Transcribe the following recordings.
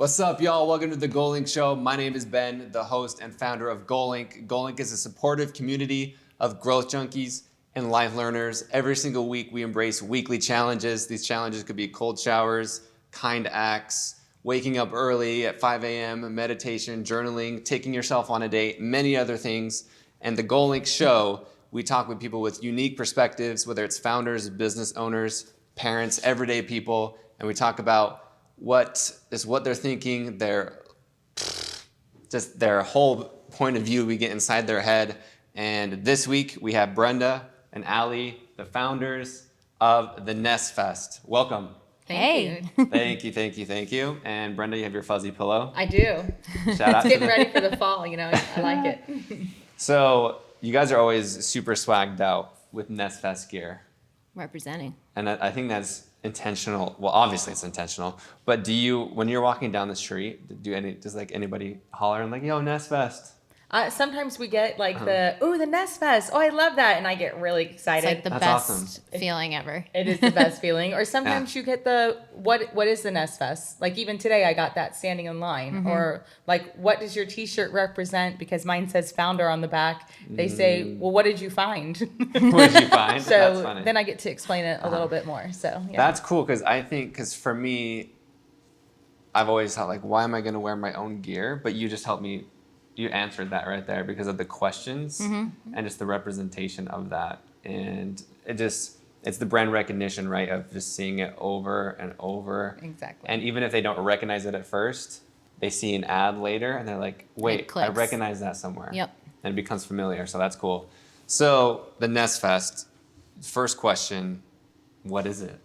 What's up, y'all? Welcome to the Goalink Show. My name is Ben, the host and founder of Goalink. Goalink is a supportive community of growth junkies and life learners. Every single week, we embrace weekly challenges. These challenges could be cold showers, kind acts, waking up early at 5 a.m., meditation, journaling, taking yourself on a date, many other things. And the Goalink Show, we talk with people with unique perspectives, whether it's founders, business owners, parents, everyday people, and we talk about what they're thinking, their whole point of view. We get inside their head. And this week we have Brenda and Allie, the founders of the NESS Fest. Welcome. Thank you. Thank you. And Brenda, you have your fuzzy pillow. I do. Shout out. Getting ready for the fall, I like it. So you guys are always super swagged out with NESS Fest gear. Representing. And I think that's intentional. Well, obviously it's intentional. But do you, when you're walking down the street, does like anybody holler and like, yo, NESS Fest? Sometimes we get like the NESS Fest. Oh, I love that. And I get really excited. It's like the That's best awesome. feeling ever. It is the best feeling. Or sometimes you get the, what is the NESS Fest? Like even today I got that standing in line. Mm-hmm. Or like, what does your t-shirt represent? Because mine says founder on the back. They say, well, what did you find? What did you find? So That's funny. then I get to explain it a little bit more. So yeah. That's cool because for me, I've always thought like, why am I going to wear my own gear? But you just helped me. You answered that right there because of the questions and just the representation of that. And it's the brand recognition, right, of just seeing it over and over. Exactly. And even if they don't recognize it at first, they see an ad later and they're like, wait, I clicks. recognize that somewhere. Yep. And it becomes familiar. So that's cool. So the NESS Fest, first question, what is it?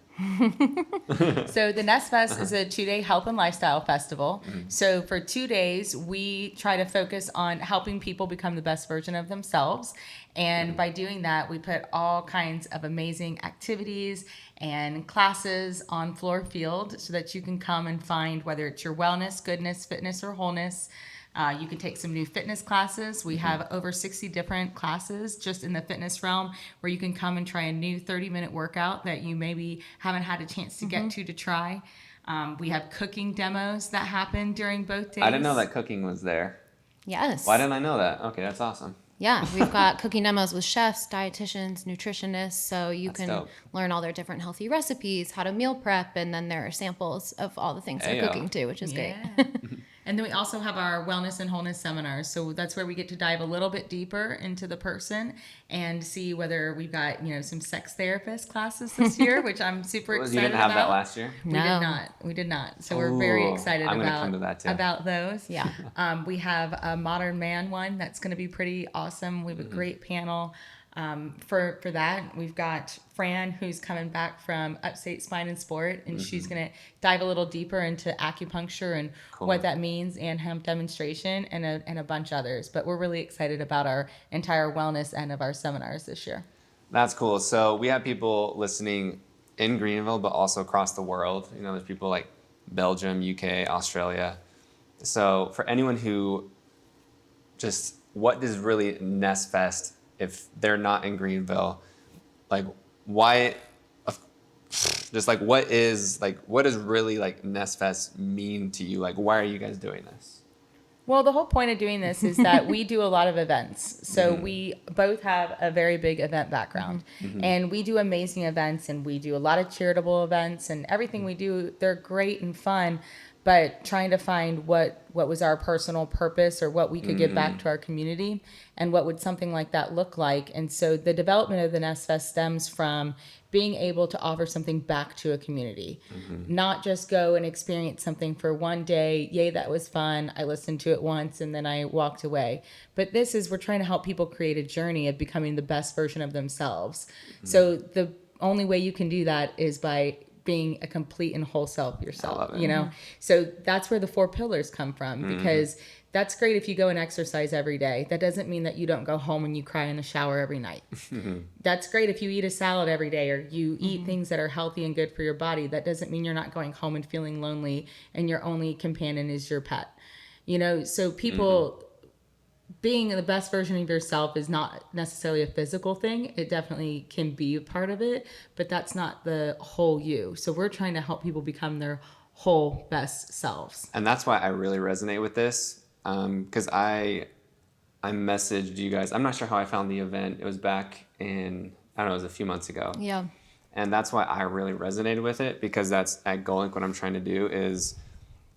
So the NESS Fest is a 2-day health and lifestyle festival. So for 2 days, we try to focus on helping people become the best version of themselves. And by doing that, we put all kinds of amazing activities and classes on Fluor Field so that you can come and find whether it's your wellness, goodness, fitness, or wholeness. You can take some new fitness classes. We have over 60 different classes just in the fitness realm where you can come and try a new 30-minute workout that you maybe haven't had a chance to get to try. We have cooking demos that happen during both days. I didn't know that cooking was there. Yes. Why didn't I know that? Okay, that's awesome. Yeah, we've got cooking demos with chefs, dietitians, nutritionists, so you That's can dope. learn all their different healthy recipes, how to meal prep, and then there are samples of all the things they're Ayo. cooking too, which is great. And then we also have our wellness and wholeness seminars. So that's where we get to dive a little bit deeper into the person and see whether we've got, some sex therapist classes this year, which I'm super excited about. You didn't have that last year? We did not. So we're very Ooh, excited I'm gonna come to that too. about those. Yeah. We have a modern man one that's going to be pretty awesome. We have a great panel. For that, we've got Fran, who's coming back from Upstate Spine and Sport, and she's going to dive a little deeper into acupuncture and what that means, and hemp demonstration, and a bunch others. But we're really excited about our entire wellness end of our seminars this year. That's cool. So we have people listening in Greenville, but also across the world. There's people like Belgium, UK, Australia. So for anyone who what does really NESS Fest if they're not in Greenville, like why, what does really like NESS Fest mean to you? Like, why are you guys doing this? Well, the whole point of doing this is that we do a lot of events. So we both have a very big event background, and we do amazing events, and we do a lot of charitable events, and everything we do, they're great and fun. But trying to find what was our personal purpose or what we could give back to our community and what would something like that look like. And so the development of the NESS Fest stems from being able to offer something back to a community, not just go and experience something for one day. Yay, that was fun. I listened to it once and then I walked away. But we're trying to help people create a journey of becoming the best version of themselves. So the only way you can do that is by being a complete and whole self yourself, So that's where the 4 pillars come from, because that's great if you go and exercise every day. That doesn't mean that you don't go home and you cry in the shower every night. That's great if you eat a salad every day or you eat things that are healthy and good for your body. That doesn't mean you're not going home and feeling lonely and your only companion is your pet. So people being the best version of yourself is not necessarily a physical thing. It definitely can be a part of it, but that's not the whole you. So we're trying to help people become their whole best selves. And that's why I really resonate with this, because I messaged you guys. I'm not sure how I found the event. It was back in, I don't know, it was a few months ago. Yeah. And that's why I really resonated with it, because that's at Goalink what I'm trying to do is,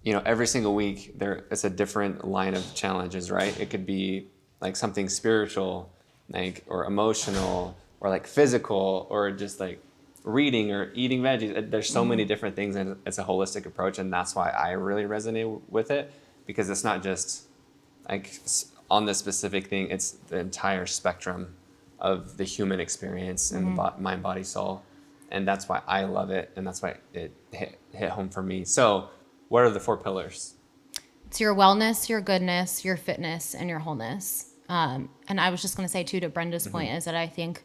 every single week it's a different line of challenges, right? It could be like something spiritual, like, or emotional, or like physical, or just like reading or eating veggies. There's so many different things, and it's a holistic approach, and that's why I really resonate with it, because it's not just like on this specific thing, it's the entire spectrum of the human experience and the mind, body, soul. And that's why I love it, and that's why it hit home for me. So what are the 4 pillars? It's your wellness, your goodness, your fitness, and your wholeness. And I was just going to say, too, to Brenda's point, is that I think,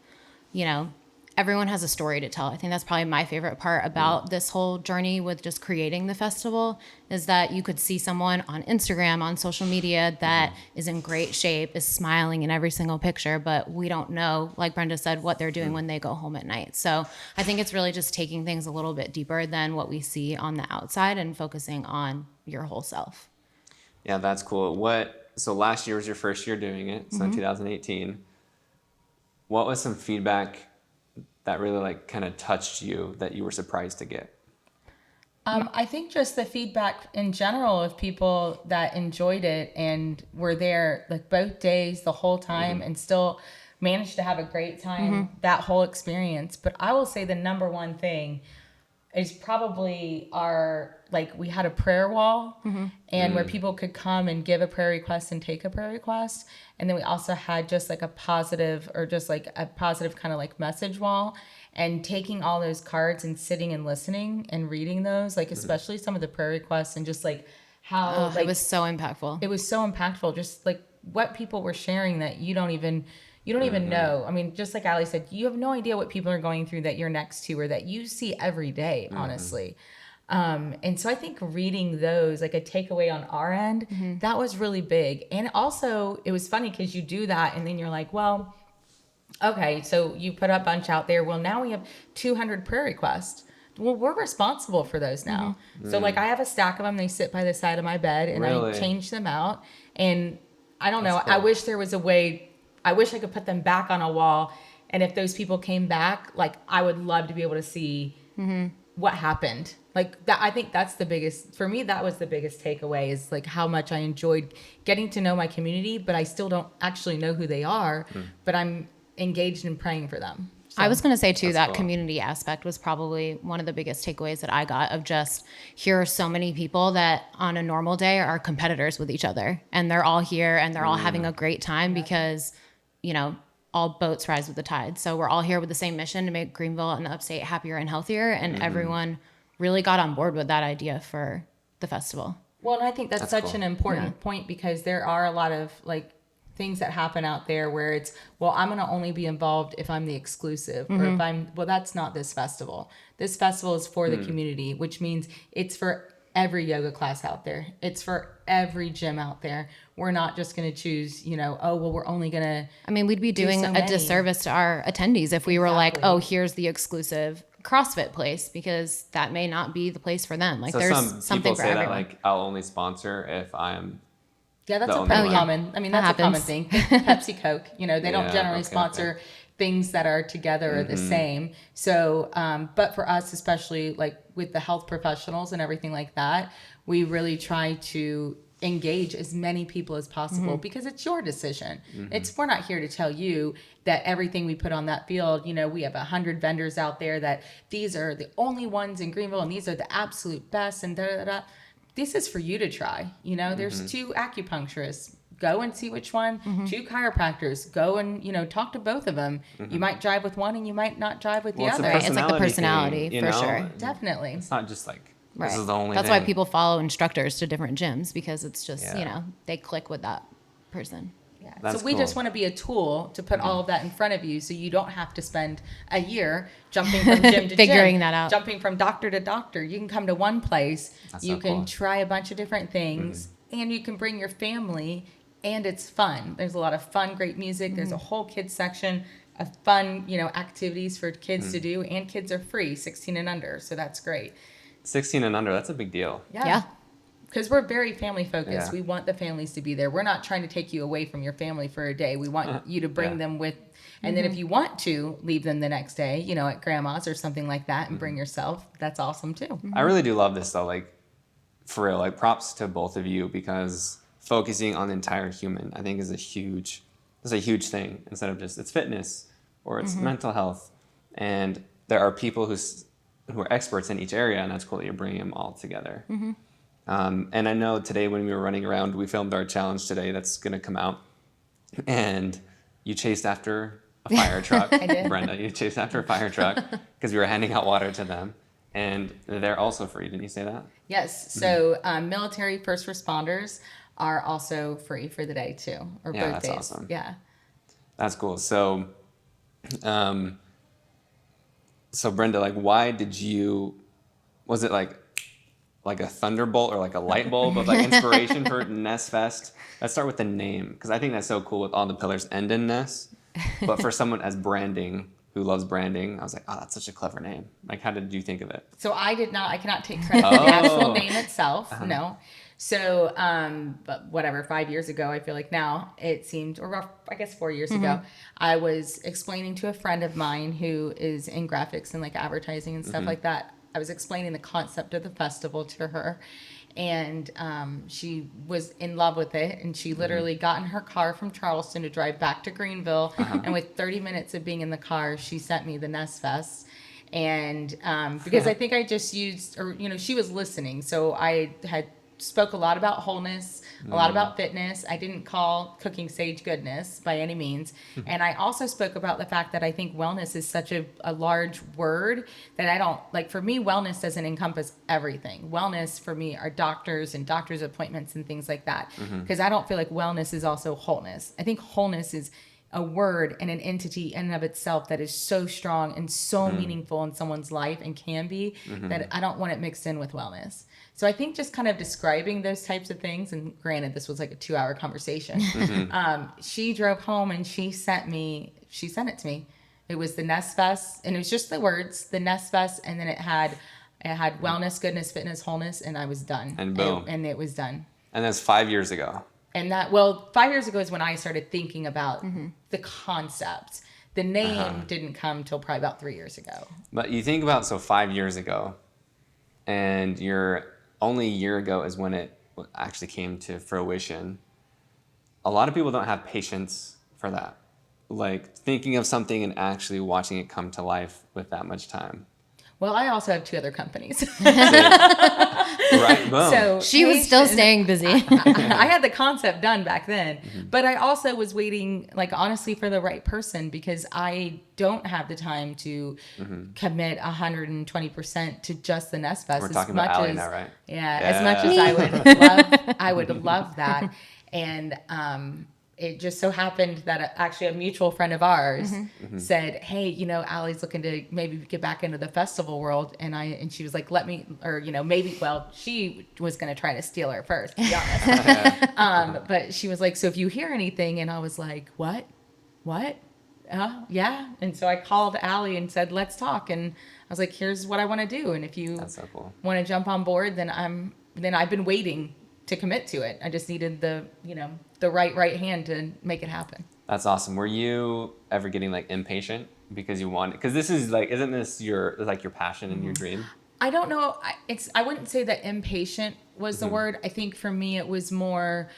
everyone has a story to tell. I think that's probably my favorite part about this whole journey with just creating the festival, is that you could see someone on Instagram, on social media, that is in great shape, is smiling in every single picture, but we don't know, like Brenda said, what they're doing when they go home at night. So I think it's really just taking things a little bit deeper than what we see on the outside and focusing on your whole self. Yeah, that's cool. So last year was your first year doing it, so in 2018. What was some feedback that really like kind of touched you that you were surprised to get? I think just the feedback in general of people that enjoyed it and were there like both days, the whole time, and still managed to have a great time that whole experience. But I will say the number one thing is probably we had a prayer wall and where people could come and give a prayer request and take a prayer request. And then we also had just like a positive kind of like message wall, and taking all those cards and sitting and listening and reading those, like especially some of the prayer requests, and just like how It was so impactful. It was so impactful. Just like what people were sharing that you don't even know. I mean, just like Ali said, you have no idea what people are going through that you're next to or that you see every day, honestly. And so I think reading those, like a takeaway on our end, that was really big. And also it was funny because you do that and then you're like, well, okay, so you put a bunch out there. Well, now we have 200 prayer requests. Well, we're responsible for those now. So like I have a stack of them. They sit by the side of my bed and I change them out. And I don't know. Cool. I wish there was a way. I wish I could put them back on a wall. And if those people came back, like I would love to be able to see what happened. Like that, I think that's the biggest, for me, that was the biggest takeaway, is like how much I enjoyed getting to know my community, but I still don't actually know who they are, but I'm engaged in praying for them. So, I was going to say too, that cool. community aspect was probably one of the biggest takeaways that I got, of just, here are so many people that on a normal day are competitors with each other, and they're all here and they're all having a great time because, all boats rise with the tide. So we're all here with the same mission to make Greenville and the upstate happier and healthier. And everyone really got on board with that idea for the festival. Well, and I think that's such cool. an important point, because there are a lot of like things that happen out there where it's, well, I'm going to only be involved if I'm the exclusive, or if that's not this festival. This festival is for the community, which means it's for every yoga class out there. It's for every gym out there. We're not just going to choose, we're only going to. I mean, we'd be doing a disservice to our attendees if we were like, oh, here's the exclusive CrossFit place, because that may not be the place for them. Like, so there's something for everyone. That, like, I'll only sponsor if I'm. Yeah, that's a pretty common. I mean, that's a common thing. Pepsi, Coke, they don't generally sponsor things that are together or the same. So, but for us, especially like with the health professionals and everything like that, we really try to engage as many people as possible, because it's your decision. We're not here to tell you that everything we put on that field, we have 100 vendors out there that these are the only ones in Greenville and these are the absolute best and da da da. This is for you to try. There's 2 acupuncturists. Go and see which one. 2 chiropractors. Go and, talk to both of them. You might jive with one and you might not jive with the other. It's like the personality thing, for sure. Definitely. It's not just like, right. This is the only That's thing. why people follow instructors to different gyms, because it's just, they click with that person. Yeah. So we just want to be a tool to put all of that in front of you, so you don't have to spend a year jumping from gym to figuring gym, that out, jumping from doctor to doctor. You can come to one place. You can try a bunch of different things, and you can bring your family, and it's fun. There's a lot of fun, great music. There's a whole kids section of fun, activities for kids to do, and kids are free, 16 and under. So that's great. 16 and under, that's a big deal. Yeah. Because we're very family focused. Yeah. We want the families to be there. We're not trying to take you away from your family for a day. We want you to bring them with, and then if you want to leave them the next day, you know, at grandma's or something like that, and bring yourself, that's awesome too. I really do love this though, like for real, like props to both of you, because focusing on the entire human, I think is a huge thing, instead of just it's fitness or it's mental health. And there are people who are experts in each area, and that's cool that you're bringing them all together. And I know today when we were running around, we filmed our challenge today that's going to come out, and you chased after a fire truck. I did. Brenda, you chased after a fire truck because we were handing out water to them, and they're also free. Didn't you say that? Yes. So military first responders are also free for the day too, or Yeah, both that's days. awesome. Yeah. That's cool. So, so Brenda, like, why did you? Was it like a thunderbolt or like a light bulb of like inspiration for NESS Fest? Let's start with the name, because I think that's so cool with all the pillars end in NESS. But for someone as branding, who loves branding, I was like, oh, that's such a clever name. Like, how did you think of it? So I cannot take credit for the actual name itself. No. So, but whatever, 5 years ago, I feel like now it seemed, or I guess 4 years ago, I was explaining to a friend of mine who is in graphics and like advertising and stuff like that. I was explaining the concept of the festival to her, and she was in love with it, and she literally got in her car from Charleston to drive back to Greenville, and with 30 minutes of being in the car, she sent me the NESS Fest. And because I think I just used, or you know, she was listening, so I had spoke a lot about wholeness, a lot about fitness. I didn't call cooking sage goodness by any means. And I also spoke about the fact that I think wellness is such a large word that I don't, like for me, wellness doesn't encompass everything. Wellness for me are doctors and doctor's appointments and things like that. Because I don't feel like wellness is also wholeness. I think wholeness is a word and an entity in and of itself that is so strong and so meaningful in someone's life and can be that I don't want it mixed in with wellness. So I think just kind of describing those types of things, and granted, this was like a 2-hour conversation. She drove home and she sent it to me. It was the NESS Fest, and it was just the words, the NESS Fest, and then it had wellness, goodness, fitness, wholeness, and I was done. And boom. And it was done. And that's 5 years ago. And 5 years ago is when I started thinking about the concept. The name didn't come till probably about 3 years ago. But you think about, so 5 years ago, and only a year ago is when it actually came to fruition. A lot of people don't have patience for that. Like thinking of something and actually watching it come to life with that much time. Well, I also have 2 other companies. Right, boom. So She was still staying busy. I had the concept done back then, but I also was waiting, like honestly, for the right person, because I don't have the time to commit 120% to just the NESS Fest. We're talking about Allie now, right? Yeah, as much as I would love that, and it just so happened that actually a mutual friend of ours said, "Hey, you know, Allie's looking to maybe get back into the festival world," and she was like, "Let me," or you know, maybe. Well, she was going to try to steal her first, to be honest. But she was like, "So if you hear anything," and I was like, "What? Yeah." And so I called Allie and said, "Let's talk." And I was like, "Here's what I want to do, and if you That's so cool. want to jump on board, then I've been waiting to commit to it. I just needed the right hand to make it happen." That's awesome. Were you ever getting like impatient because you wanted? Because this is like, isn't this your passion and your dream? I don't know. I wouldn't say that impatient was the word. I think for me it was more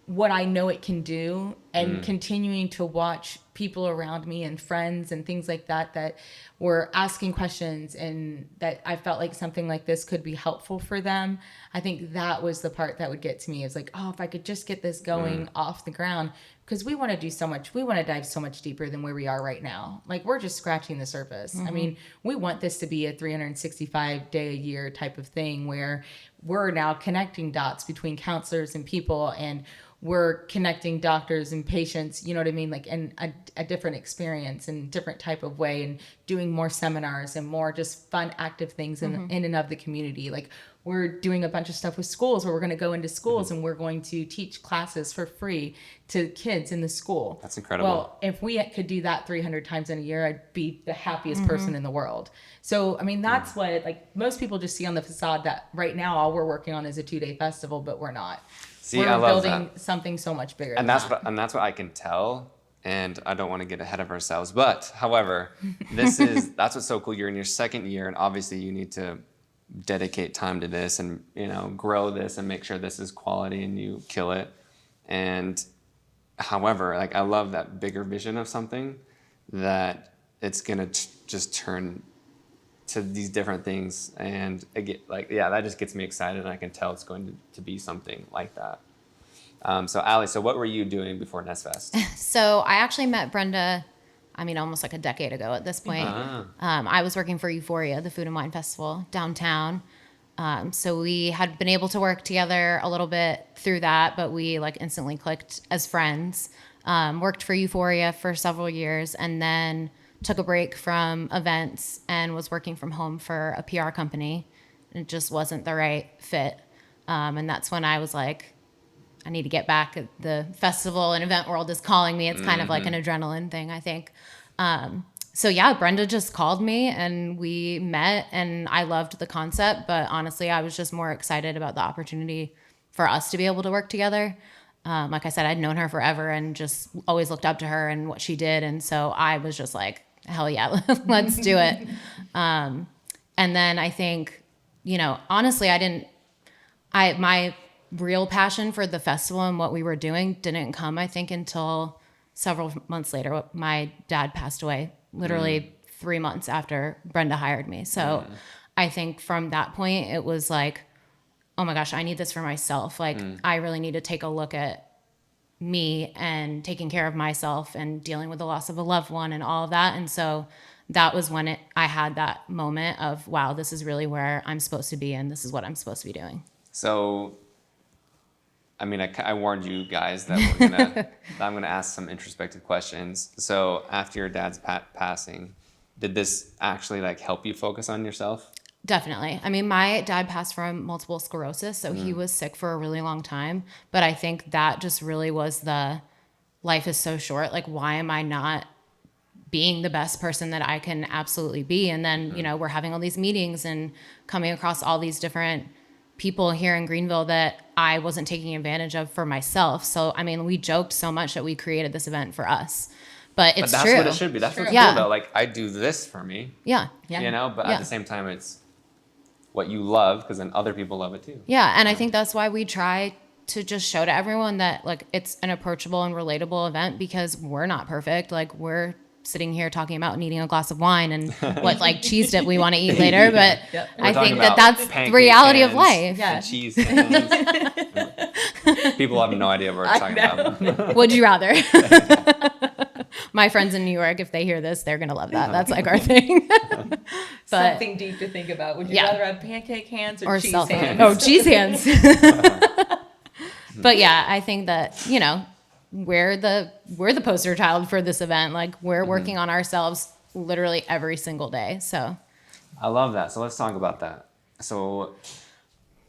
what I know it can do, and continuing to watch people around me and friends and things like that were asking questions, and that I felt like something like this could be helpful for them. I think that was the part that would get to me. It's like, oh, if I could just get this going off the ground, because we want to do so much. We want to dive so much deeper than where we are right now. Like, we're just scratching the surface. I mean, we want this to be a 365-day-a-year type of thing where we're now connecting dots between counselors and people, and we're connecting doctors and patients, you know what I mean? Like in a different experience and different type of way, and doing more seminars and more just fun, active things in and of the community. Like, we're doing a bunch of stuff with schools where we're going to go into schools and we're going to teach classes for free to kids in the school. That's incredible. Well, if we could do that 300 times in a year, I'd be the happiest person in the world. So, I mean, that's what, like, most people just see on the facade that right now all we're working on is a 2-day festival, but we're not. See, we're I love building that. something so much bigger. And than that's what I can tell. And I don't want to get ahead of ourselves, but however, that's what's so cool. You're in your second year, and obviously you need to dedicate time to this, and grow this, and make sure this is quality, and you kill it. And however, like, I love that bigger vision of something, that it's gonna just turn to these different things, and that just gets me excited, and I can tell it's going to be something like that. So Allie, so what were you doing before NESS Fest? So I actually met Brenda, almost like a decade ago at this point. I was working for Euphoria, the Food and Wine Festival downtown. So we had been able to work together a little bit through that, but we instantly clicked as friends. Worked for Euphoria for several years, and then took a break from events and was working from home for a PR company. It just wasn't the right fit. And that's when I was like, I need to get back. The festival and event world is calling me. It's kind of like an adrenaline thing, I think. So yeah, Brenda just called me and we met, and I loved the concept, but honestly, I was just more excited about the opportunity for us to be able to work together. Like I said, I'd known her forever and just always looked up to her and what she did. And so I was just like, hell yeah, let's do it. And then I think, honestly, my real passion for the festival and what we were doing didn't come, I think, until several months later. My dad passed away literally 3 months after Brenda hired me. So I think from that point, it was like, oh my gosh, I need this for myself. Like, I really need to take a look at me and taking care of myself and dealing with the loss of a loved one and all of that. And so that was when I had that moment of, wow, this is really where I'm supposed to be, and this is what I'm supposed to be doing. So, I warned you guys that I'm gonna ask some introspective questions. So after your dad's passing, did this actually help you focus on yourself? Definitely. My dad passed from multiple sclerosis, so he was sick for a really long time. But I think that just really was life is so short. Like, why am I not being the best person that I can absolutely be? And then, we're having all these meetings and coming across all these different people here in Greenville that I wasn't taking advantage of for myself. So, we joked so much that we created this event for us. But it's that's true. What it should be. That's what's Yeah. cool though. Like, I do this for me. Yeah. But at the same time, it's what you love, because then other people love it too. Yeah, and I think that's why we try to just show to everyone that it's an approachable and relatable event, because we're not perfect. We're sitting here talking about needing a glass of wine and what cheese dip we want to eat later, but I think that's the reality of life. Yeah. Cheese hands. People have no idea what we're talking about. Would you rather? My friends in New York, if they hear this, they're gonna love that. That's our thing. But something deep to think about. Would you rather have pancake hands or cheese hands? Oh, cheese hands. But yeah, I think that we're the poster child for this event. We're working on ourselves literally every single day. So I love that. So let's talk about that. So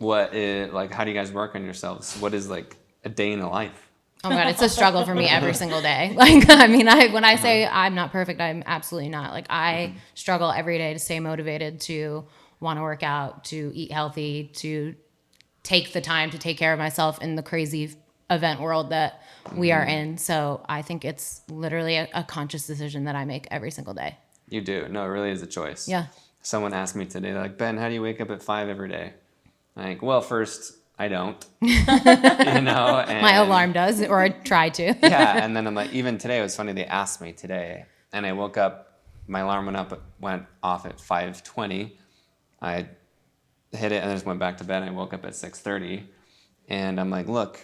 how do you guys work on yourselves? What is a day in the life? Oh my God, it's a struggle for me every single day. When I say I'm not perfect, I'm absolutely not. I struggle every day to stay motivated, to want to work out, to eat healthy, to take the time to take care of myself in the crazy event world that we are in. So I think it's literally a conscious decision that I make every single day. You do. No, it really is a choice. Yeah. Someone asked me today, Ben, how do you wake up at 5 every day? Well, first, I don't. And my alarm does, or I try to. Yeah, and then I'm even today, it was funny, they asked me today, and I woke up, my alarm went off at 5:20. I hit it and I just went back to bed. I woke up at 6:30, and I'm look,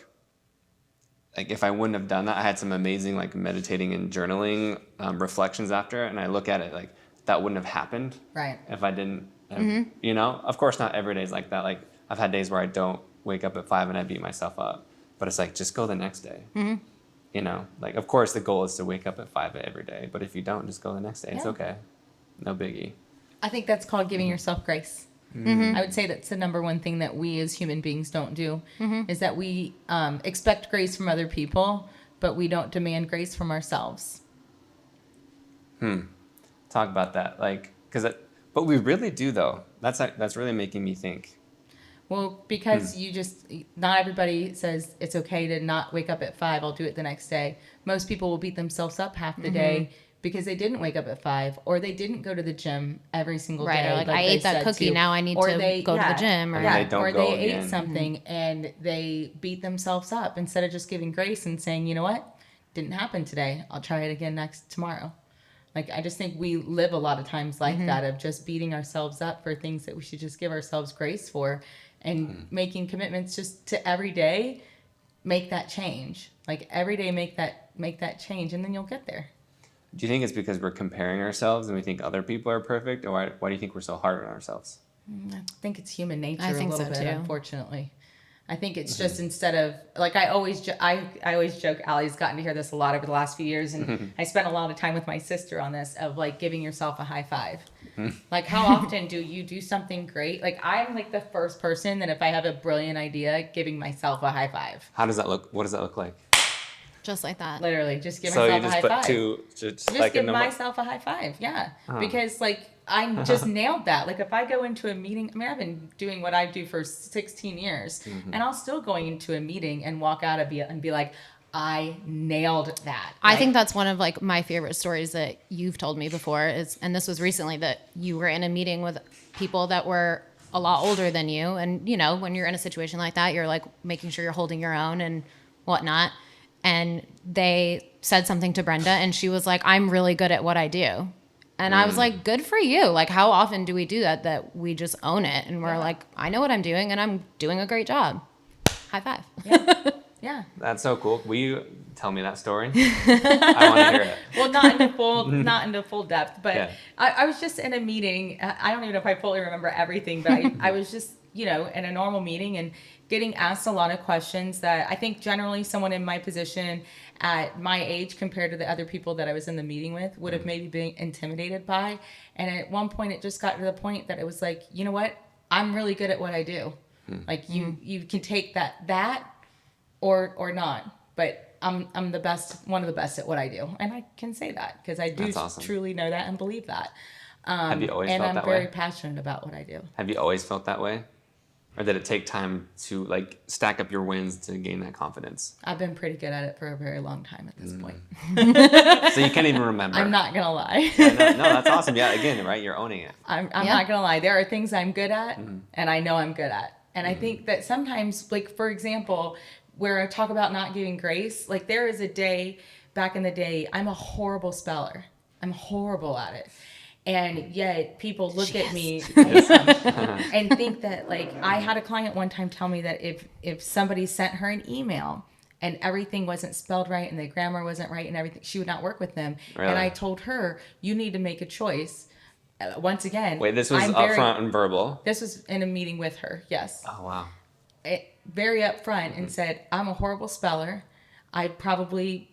if I wouldn't have done that, I had some amazing meditating and journaling reflections after, and I look at it that wouldn't have happened if I didn't. Of course, not every day is like that. I've had days where I don't wake up at 5 and I beat myself up, but it's just go the next day. Of course the goal is to wake up at 5 every day, but if you don't, just go the next day. It's okay. No biggie. I think that's called giving yourself grace. I would say that's the number one thing that we as human beings don't do, is that we expect grace from other people, but we don't demand grace from ourselves. Talk about that, like, but we really do though. That's really making me think. Well, because not everybody says it's okay to not wake up at 5. I'll do it the next day. Most people will beat themselves up half the day because they didn't wake up at 5, or they didn't go to the gym every single day. Or like I ate that cookie, now I need to go to the gym. Or Or they ate something and they beat themselves up instead of just giving grace and saying, you know what, didn't happen today. I'll try it again tomorrow. Like, I just think we live a lot of times like that, of just beating ourselves up for things that we should just give ourselves grace for, and making commitments just to every day make that change. Like, every day make that change, and then you'll get there. Do you think it's because we're comparing ourselves and we think other people are perfect, or why do you think we're so hard on ourselves? I think it's human nature I think a little so bit, too. Unfortunately. I think it's just, instead of, like, I always joke, Allie's gotten to hear this a lot over the last few years, and I spent a lot of time with my sister on this, of like giving yourself a high five. Like, how often do you do something great? Like, I'm like the first person that if I have a brilliant idea, giving myself a high five. How does that look? What does that look like? Just like that. Literally, just give So myself you a just high put five. just Just like give a number. myself a high five, yeah. Because, like, I just nailed that. Like, if I go into a meeting, I mean, I've been doing what I do for 16 years, and I'll still go into a meeting and walk out and be like, I nailed that. I think that's one of like my favorite stories that you've told me before is, and this was recently, that you were in a meeting with people that were a lot older than you. And, you know, when you're in a situation like that, you're like making sure you're holding your own and whatnot. And they said something to Brenda and she was like, I'm really good at what I do. And I was like, good for you. Like, how often do we do that we just own it? And we're like, I know what I'm doing and I'm doing a great job. High five. Yeah. That's so cool. Will you tell me that story? I want to hear it. Well, not into full depth, but Yeah. I was just in a meeting. I don't even know if I fully remember everything, but I was just, you know, in a normal meeting and getting asked a lot of questions that I think generally someone in my position at my age compared to the other people that I was in the meeting with would have maybe been intimidated by. And at one point it just got to the point that it was like, you know what? I'm really good at what I do. Like, you can take that or not, but I'm the best, one of the best at what I do. And I can say that because I do That's awesome. truly know that and believe that. Have you always And felt I'm that very way? passionate about what I do. Have you always felt that way? Or did it take time to like stack up your wins to gain that confidence? I've been pretty good at it for a very long time at this point. So you can't even remember. I'm not going to lie. No, that's awesome. Yeah, again, right? You're owning it. I'm not going to lie. There are things I'm good at and I know I'm good at. And I think that sometimes, like, for example, where I talk about not giving grace, like there is a day back in the day, I'm a horrible speller. I'm horrible at it. And yet people look at me and think that, like, I had a client one time tell me that if somebody sent her an email and everything wasn't spelled right and the grammar wasn't right and everything, she would not work with them. Really? And I told her, you need to make a choice. Once again, Wait, this was upfront and verbal? This was in a meeting with her, yes. Oh, wow. Very upfront and said, I'm a horrible speller. I probably,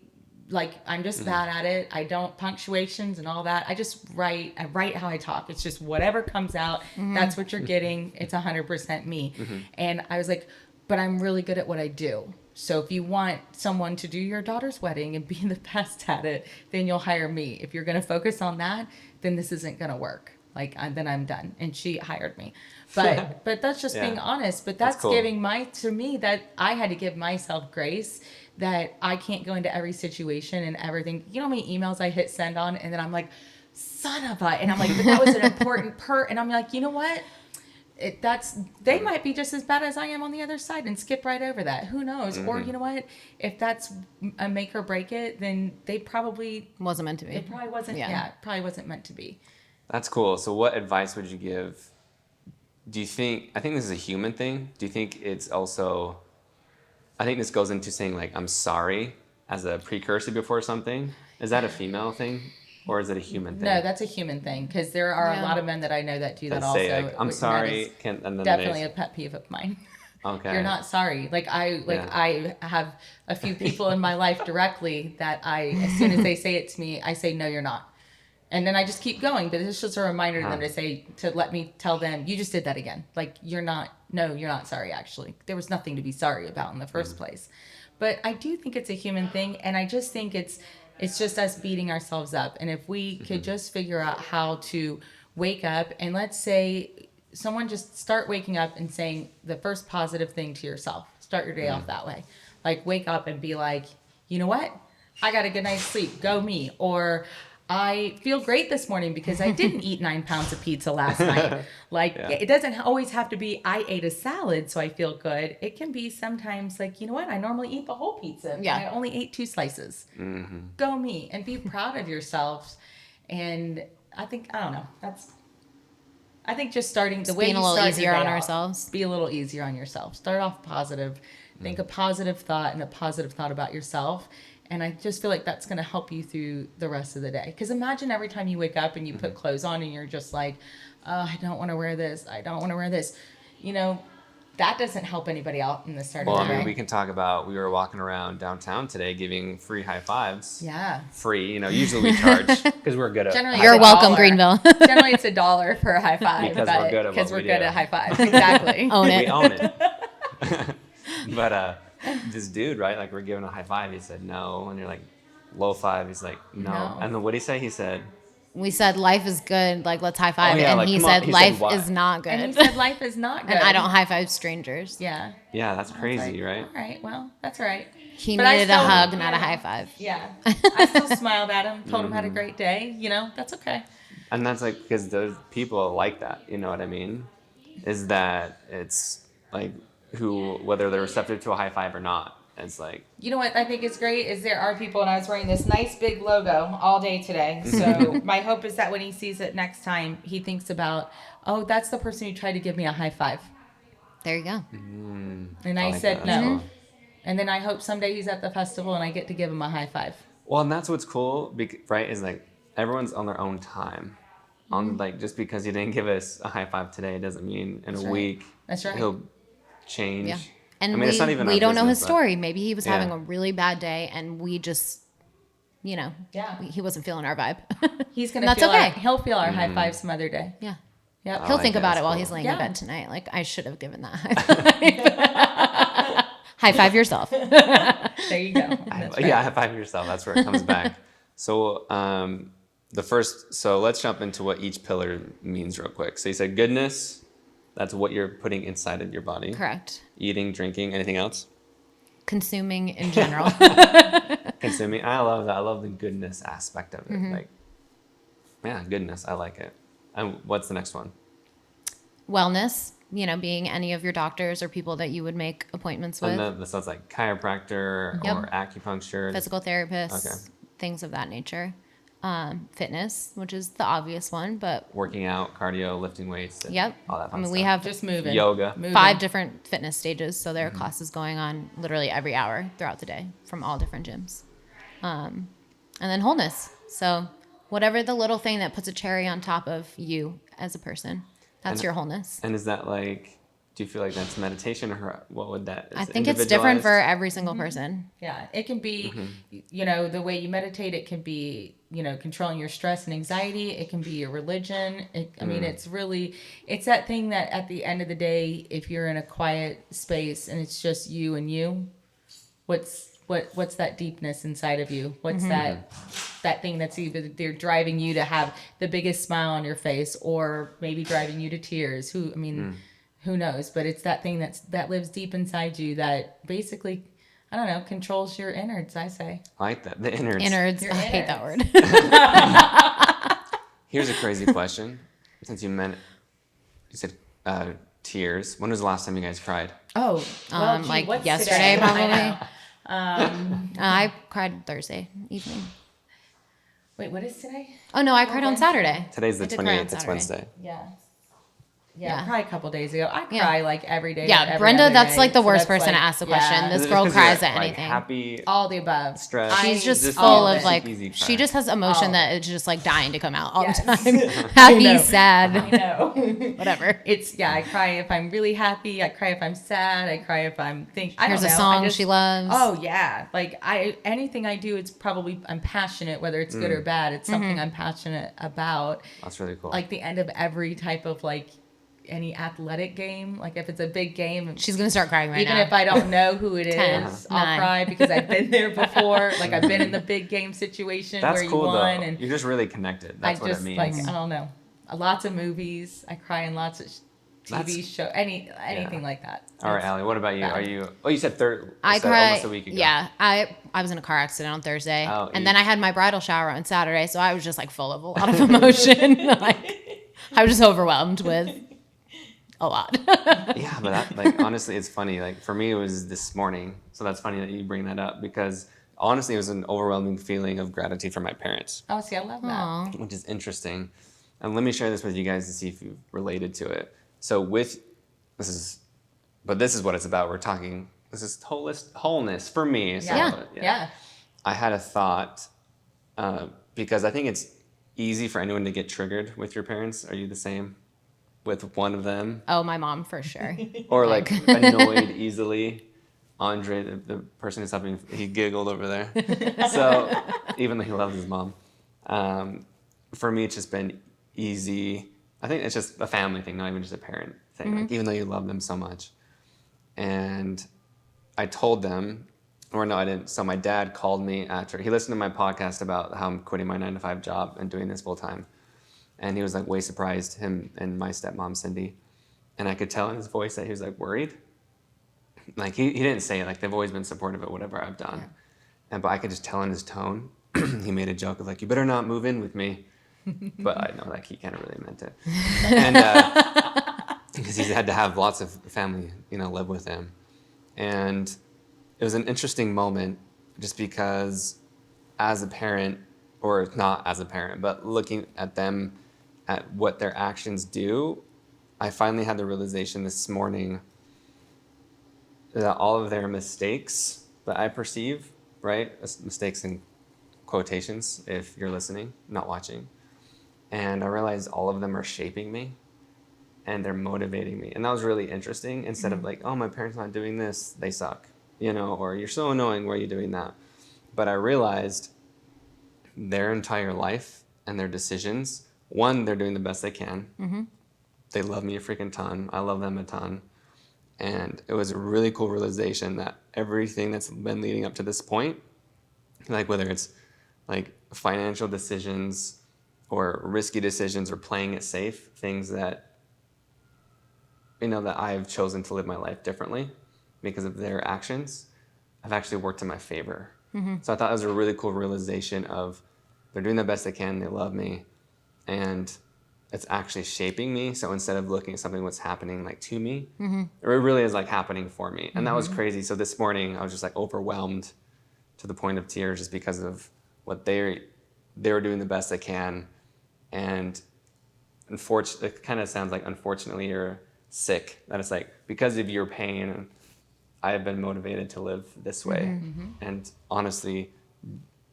like, I'm just bad at it. I don't punctuations and all that. I write how I talk. It's just whatever comes out. That's what you're getting. It's 100% me. And I was like, but I'm really good at what I do. So if you want someone to do your daughter's wedding and be the best at it, then you'll hire me. If you're going to focus on that, then this isn't going to work. Like, then I'm done. And she hired me. But that's just being honest. But that's cool. giving to me that I had to give myself grace that I can't go into every situation and everything. You know how many emails I hit send on and then I'm like, son of a, and I'm like, but that was an important and I'm like, you know what? They might be just as bad as I am on the other side and skip right over that. Who knows? Or you know what? If that's a make or break it, then they probably Wasn't meant to be. It probably wasn't. Yeah, it probably wasn't meant to be. That's cool. So what advice would you give? Do you think, I think this is a human thing. Do you think it's also, I think this goes into saying like, I'm sorry as a precursor before something. Is that a female thing or is it a human thing? No, that's a human thing because there are a lot of men that I know that do that That also. say like, I'm and that sorry. is And then definitely a pet peeve of mine. Okay. You're not sorry. I have a few people in my life directly that as soon as they say it to me, I say, no, you're not. And then I just keep going, but it's just a reminder to them to let me tell them, you just did that again. Like, you're not sorry, actually. There was nothing to be sorry about in the first place. But I do think it's a human thing, and I just think it's just us beating ourselves up. And if we could just figure out how to wake up, and let's say someone just start waking up and saying the first positive thing to yourself. Start your day off that way. Like, wake up and be like, you know what? I got a good night's sleep. Go me. Or I feel great this morning because I didn't eat 9 pounds of pizza last night. Like, it doesn't always have to be, I ate a salad, so I feel good. It can be sometimes like, you know what? I normally eat the whole pizza. Yeah. I only ate 2 slices. Go me. And be proud of yourself. And I think just starting the way Being you a little start easier your day on off, ourselves. Be a little easier on yourself. Start off positive. Think a positive thought and a positive thought about yourself. And I just feel like that's going to help you through the rest of the day. Because imagine every time you wake up and you put clothes on and you're just like, oh, I don't want to wear this. I don't want to wear this. You know, that doesn't help anybody out in the start Well, of the I day. mean, we can talk about, we were walking around downtown today giving free high fives. Yeah. Free, usually we charge because we're good at Generally, high You're it's welcome, $1. Greenville. Generally, it's $1 for a high five. Because we're good at Because what we're we good do. at high fives. Exactly. Own We it. own it. But this dude, right? Like, we're giving a high five. He said no, and you're like, low five. He's like, no. No. And then what did he say? He said, We said life is good, like let's high five. Oh, yeah, and like, he come on. said He said life what? is not good. And he said life is not good. And I don't high five strangers. Yeah. yeah, that's It's crazy, like, right? All right. Well, that's all right. He But I needed a still- hug, not a yeah. high five. Yeah. I still smiled at him, told him had a great day. That's okay. And that's like, because there's people like that, you know what I mean? Is that it's like, whether they're receptive to a high five or not, it's like, You know what I think is great is there are people, and I was wearing this nice big logo all day today. So my hope is that when he sees it next time, he thinks about, oh, that's the person who tried to give me a high five. There you go. And I like said that. That's no. cool. And then I hope someday he's at the festival and I get to give him a high five. Well, and that's what's cool, right? Is like everyone's on their own time. Like, just because he didn't give us a high five today doesn't mean in That's a right. week That's right. he'll change. Yeah. And I mean, it's not even we our don't know his business, but- story. Maybe he was Yeah. having a really bad day and we just, Yeah. he wasn't feeling our vibe. He's gonna That's feel okay. he'll feel our high five some other day. Yeah. Yep. He'll like think that. about That's it while cool. he's laying Yeah. in bed tonight. Like, I should have given that high five. High five yourself. There you go. That's right. Yeah, high five yourself. That's where it comes back. So let's jump into what each pillar means real quick. So you said goodness. That's what you're putting inside of your body. Correct. Eating, drinking, anything else? Consuming in general. Consuming. I love that. I love the goodness aspect of it. Mm-hmm. Like, yeah, goodness. I like it. And what's the next one? Wellness, being any of your doctors or people that you would make appointments with. And so it's like chiropractor Yep. or acupuncture. Physical therapists, Okay. things of that nature. Fitness, which is the obvious one, but Working out, cardio, lifting weights. yep. All that fun I mean, we stuff. have Just moving. Yoga. Moving. 5 different fitness stages, so there are classes going on literally every hour throughout the day from all different gyms. And then wholeness. So whatever the little thing that puts a cherry on top of you as a person, that's And- your wholeness. And is that like, do you feel like that's meditation, or what would that? I is it think it's different for individualized? every single person. Yeah, it can be, Mm-hmm. the way you meditate. It can be, controlling your stress and anxiety. It can be your religion. I mean, it's that thing that at the end of the day, if you're in a quiet space and it's just you and you, what's that deepness inside of you? What's that thing that's either they're driving you to have the biggest smile on your face or maybe driving you to tears? Who knows? But it's that thing that lives deep inside you that basically, I don't know, controls your innards, I say. I like that. The innards. Innards. Your I hate that innards. word. Here's a crazy question. Since you said tears. When was the last time you guys cried? Oh, well, like what's yesterday, today? probably. I know. I cried Thursday evening. Wait, what is today? Oh no, I cried on Wednesday. Saturday. Today's the I did cry on 28th. It's Saturday. Wednesday. Yeah. Yeah, probably a couple days ago. I cry like every day. Yeah, every Brenda, other that's day. like the So worst that's, person like, to ask the question. Is This it girl just 'cause cries you're, at like, anything. happy, all the above. stressed? She's just all full of of it. like, Easy cry. she just has emotion that is just like dying to come out all the Yes. time. I Happy, know. sad, I know. whatever. I cry if I'm really happy. I cry if I'm sad. I cry if I'm I Here's don't a know. song I just, she loves. Oh yeah, like anything I do, it's probably I'm passionate, whether it's good or bad. It's something I'm passionate about. That's really cool. Like the end of every type of like any athletic game, like if it's a big game, She's gonna start crying right even now. if I don't know who it is, 10, I'll 9. cry because I've been there before. Like I've been in the big game situation That's where cool you won, though. and You're just really connected. That's I what just it means. like I don't know, lots of movies. I cry in lots of TV show, anything like that. All right, Allie, what about you? bad. Are you? Oh, you said third. I said cry. almost a week ago. Yeah, I was in a car accident on Thursday, Oh, and then I had my bridal shower on Saturday, so I was just like full of a lot of emotion. Like I was just overwhelmed with a lot. Yeah, but that, like, honestly, it's funny. Like, for me, it was this morning. So that's funny that you bring that up because honestly, it was an overwhelming feeling of gratitude for my parents, Oh, see, I love that. Aw. which is interesting. And let me share this with you guys to see if you related to it. So this is what it's about. We're talking, this is wholeness for me. So, Yeah. I had a thought because I think it's easy for anyone to get triggered with your parents. Are you the same with one of them? Oh, my mom for sure. Or like annoyed easily? Andre, the person who's helping, he giggled over there. So even though he loves his mom, for me it's just been easy. I think it's just a family thing, not even just a parent thing. Like, even though you love them so much. And I told them, or no, I didn't. So my dad called me after he listened to my podcast about how I'm quitting my 9-to-5 job and doing this full time. And he was like way surprised, him and my stepmom, Cindy. And I could tell in his voice that he was like worried. Like he didn't say it, like they've always been supportive of whatever I've done. But I could just tell in his tone, he made a joke of like, you better not move in with me. But I know like he kind of really meant it. And because he's had to have lots of family, live with him. And it was an interesting moment just because as a parent, or not as a parent, but looking at them, at what their actions do, I finally had the realization this morning that all of their mistakes that I perceive, right? Mistakes in quotations, if you're listening, not watching. And I realized all of them are shaping me and they're motivating me. And that was really interesting. Instead of like, oh, my parents not doing this, they suck, or you're so annoying, why are you doing that? But I realized their entire life and their decisions, one, they're doing the best they can. Mm-hmm. They love me a freaking ton. I love them a ton. And it was a really cool realization that everything that's been leading up to this point, like whether it's like financial decisions or risky decisions or playing it safe, things that, that I've chosen to live my life differently because of their actions, have actually worked in my favor. Mm-hmm. So I thought it was a really cool realization of they're doing the best they can, they love me, and it's actually shaping me. So instead of looking at something what's happening like to me, it really is like happening for me. And that was crazy. So this morning I was just like overwhelmed to the point of tears just because of what they were doing the best they can. And unfortunately, it kind of sounds like unfortunately you're sick. That it's like because of your pain, I have been motivated to live this way. And honestly,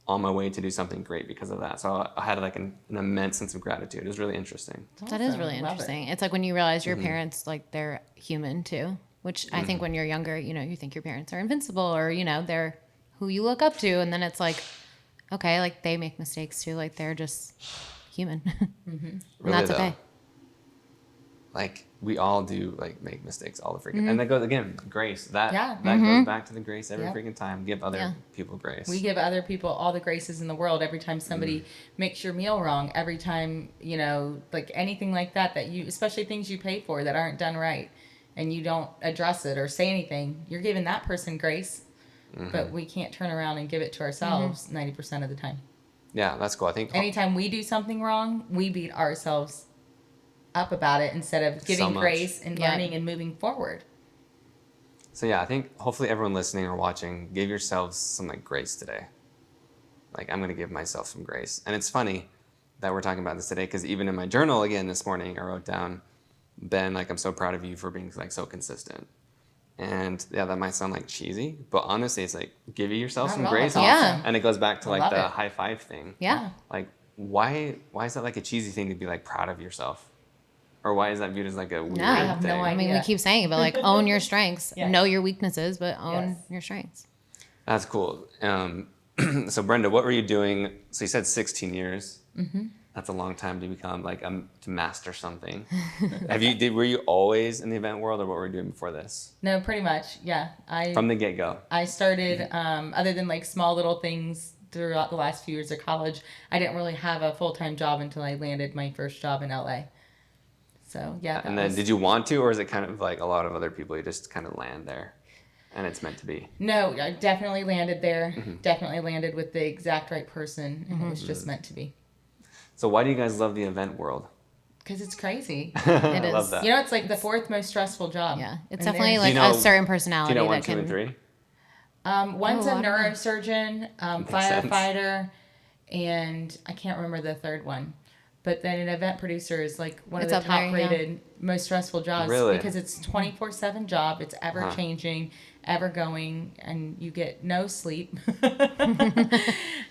on my way to do something great because of that. So I had like an immense sense of gratitude. It was really interesting. That is really interesting. It's like when you realize your parents, like they're human too, which I think when you're younger, you think your parents are invincible or, they're who you look up to. And then it's like, okay, like they make mistakes too. Like they're just human. And Really that's though, okay. like we all do like make mistakes all the freaking and that goes again, grace. That Yeah. goes back to the grace every Yep. freaking time. Give other people grace. We give other people all the graces in the world every time somebody makes your meal wrong, every time, like anything like that you, especially things you pay for that aren't done right and you don't address it or say anything, you're giving that person grace, but we can't turn around and give it to ourselves 90% of the time. Yeah, that's cool. I think Anytime we do something wrong, we beat ourselves up about it instead of giving much. grace and learning and moving forward. So yeah, I think hopefully everyone listening or watching, give yourselves some like grace today. Like I'm going to give myself some grace. And it's funny that we're talking about this today because even in my journal again this morning, I wrote down, Ben, like, I'm so proud of you for being like so consistent. And yeah, that might sound like cheesy, but honestly, it's like, give yourself Not some at all. grace. That's awesome. And it goes back to I like love the it. high five thing. Yeah. Like, why is that like a cheesy thing to be like proud of yourself? Or why is that viewed as like a weird No, I have no thing? I mean, we idea. keep saying it, but like own your strengths, Yes. know your weaknesses, but own Yes. your strengths. That's cool. So Brenda, what were you doing? So you said 16 years. Mm-hmm. That's a long time to become like to master something. Were you always in the event world, or what were you doing before this? No, pretty much. Yeah. From the get-go. I started, other than like small little things throughout the last few years of college, I didn't really have a full-time job until I landed my first job in LA. So yeah. And then did you want to, or is it kind of like a lot of other people, you just kind of land there and it's meant to be? No, I definitely landed there. Mm-hmm. Definitely landed with the exact right person, and it was just meant to be. So why do you guys love the event world? Because it's crazy. It I is. love that. You know, it's like the fourth most stressful job. Yeah. It's And definitely there's- like Do you know- a certain Do personality you know 1, that 2, can. and 3? One's Oh, a I don't know. neurosurgeon, firefighter, and I can't remember the third one. But then an event producer is like one It's of up the there, top rated, most stressful jobs Really? because it's 24/7 job. It's ever changing, ever going, and you get no sleep.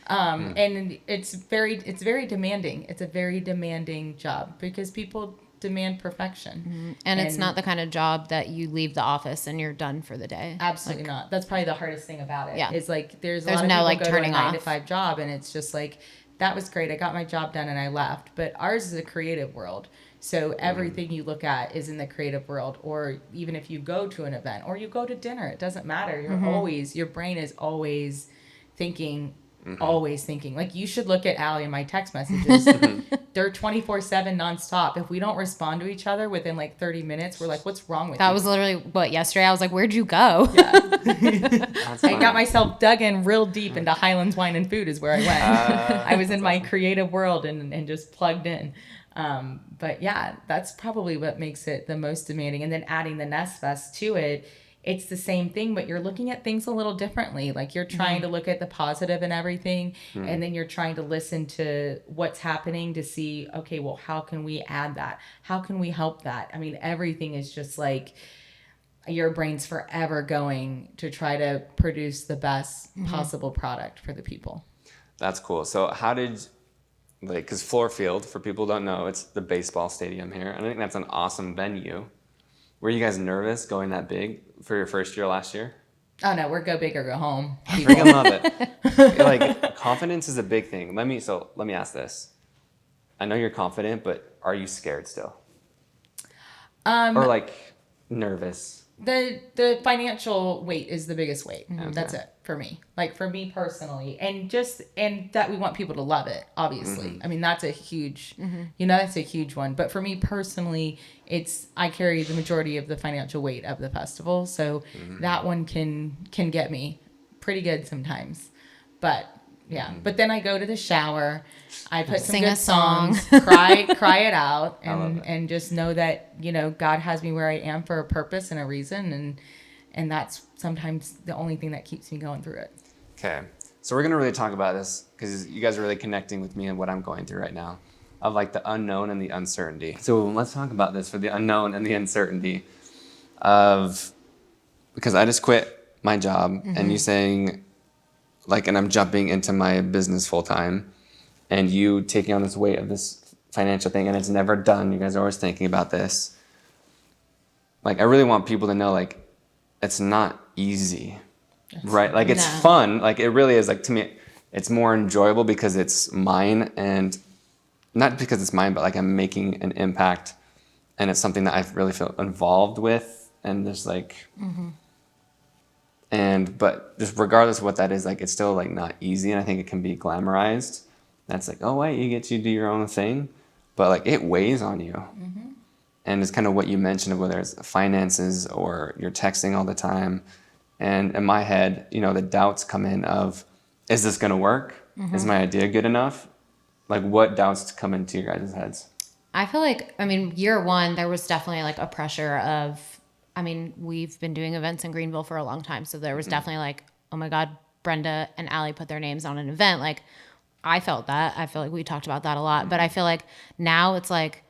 And it's very demanding. It's a very demanding job because people demand perfection. And it's not the kind of job that you leave the office and you're done for the day. Absolutely not. That's probably the hardest thing about it. Yeah. Is like there's a There's lot of no, people like, go to turning a 9 to off. 5 job, and it's just like that was great. I got my job done and I left. But ours is a creative world, so everything you look at is in the creative world. Or even if you go to an event or you go to dinner, it doesn't matter. Your brain is always thinking. Always thinking. Like, you should look at Allie and my text messages. They're 24/7 nonstop. If we don't respond to each other within like 30 minutes, we're like, what's wrong with That you? was literally what yesterday. I was like, "Where'd you go?" That's I funny. got myself dug in real deep into Highlands Wine and Food is where I went. I was in my creative world and just plugged in. But yeah, that's probably what makes it the most demanding. And then adding the NESS Fest to it, it's the same thing, but you're looking at things a little differently. Like, you're trying to look at the positive in everything, and then you're trying to listen to what's happening to see, okay, well, how can we add that? How can we help that? I mean, everything is just like your brain's forever going to try to produce the best possible product for the people. That's cool. So how did, like, because Fluor Field, for people who don't know, it's the baseball stadium here. And I think that's an awesome venue. Were you guys nervous going that big for your first year last year? Oh no, we're go big or go home. Freaking love it. Like, confidence is a big thing. Let me ask this. I know you're confident, but are you scared still? Or like nervous? The financial weight is the biggest weight. Okay. That's it for me. Like, for me personally, and that we want people to love it, obviously. I mean, that's a huge, that's a huge one. But for me personally, I carry the majority of the financial weight of the festival. So that one can get me pretty good sometimes. But yeah, but then I go to the shower, I put some Sing good a song. songs, cry it out, I love it. and just know that, God has me where I am for a purpose and a reason, and that's sometimes the only thing that keeps me going through it. Okay. So we're going to really talk about this because you guys are really connecting with me and what I'm going through right now, of like the unknown and the uncertainty. So let's talk about this for the unknown and the uncertainty of, because I just quit my job and you saying, like, and I'm jumping into my business full time, and you taking on this weight of this financial thing, and it's never done. You guys are always thinking about this. Like, I really want people to know, like, it's not easy, right? Like, it's No. fun. Like, it really is. Like, to me, it's more enjoyable because it's mine, and not because it's mine, but like I'm making an impact, and it's something that I really feel involved with, and there's like. But just regardless of what that is, like, it's still like not easy, and I think it can be glamorized. That's like, oh wait, you get to do your own thing, but like it weighs on you. And it's kind of what you mentioned of whether it's finances or you're texting all the time. And in my head, the doubts come in of, is this gonna work? Is my idea good enough? Like, what doubts come into your guys' heads? I feel like, year one, there was definitely like a pressure of, we've been doing events in Greenville for a long time. So there was definitely like, oh my God, Brenda and Allie put their names on an event. Like, I felt that. I feel like we talked about that a lot. But I feel like now it's like,